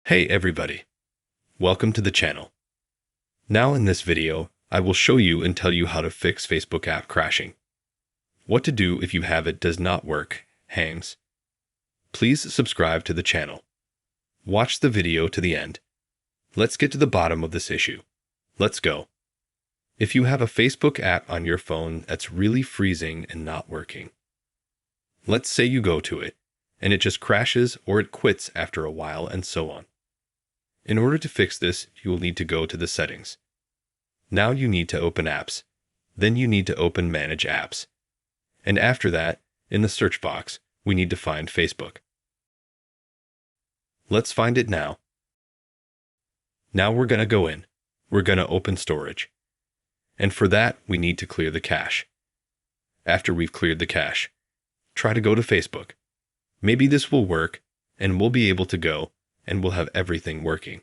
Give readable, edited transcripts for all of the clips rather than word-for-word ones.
Hey everybody, welcome to the channel. Now in this video, I will show you and tell you how to fix Facebook app crashing. What to do if you have it does not work, hangs. Please subscribe to the channel. Watch the video to the end. Let's get to the bottom of this issue. Let's go. If you have a Facebook app on your phone that's really freezing and not working. Let's say you go to it, and it just crashes or it quits after a while and so on. In order to fix this, you will need to go to the settings. Now you need to open apps. Then you need to open manage apps. And after that, in the search box, we need to find Facebook. Let's find it now. Now we're going to go in. We're going to open storage. And for that, we need to clear the cache. After we've cleared the cache, try to go to Facebook. Maybe this will work, and we'll be able to go, and we'll have everything working.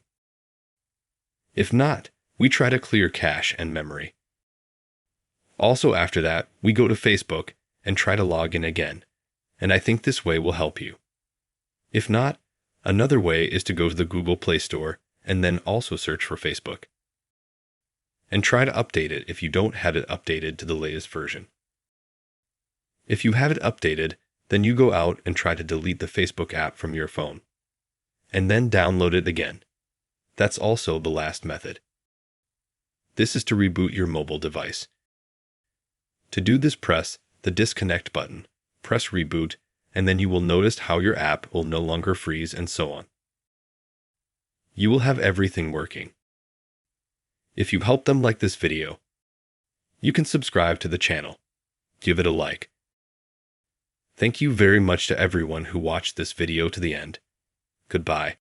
If not, we try to clear cache and memory. Also after that, we go to Facebook and try to log in again, and I think this way will help you. If not, another way is to go to the Google Play Store and then also search for Facebook. And try to update it if you don't have it updated to the latest version. If you have it updated, then you go out and try to delete the Facebook app from your phone. And then download it again. That's also the last method. This is to reboot your mobile device. To do this, press the disconnect button, press reboot, and then you will notice how your app will no longer freeze and so on. You will have everything working. If you helped them like this video, you can subscribe to the channel. Give it a like. Thank you very much to everyone who watched this video to the end. Goodbye.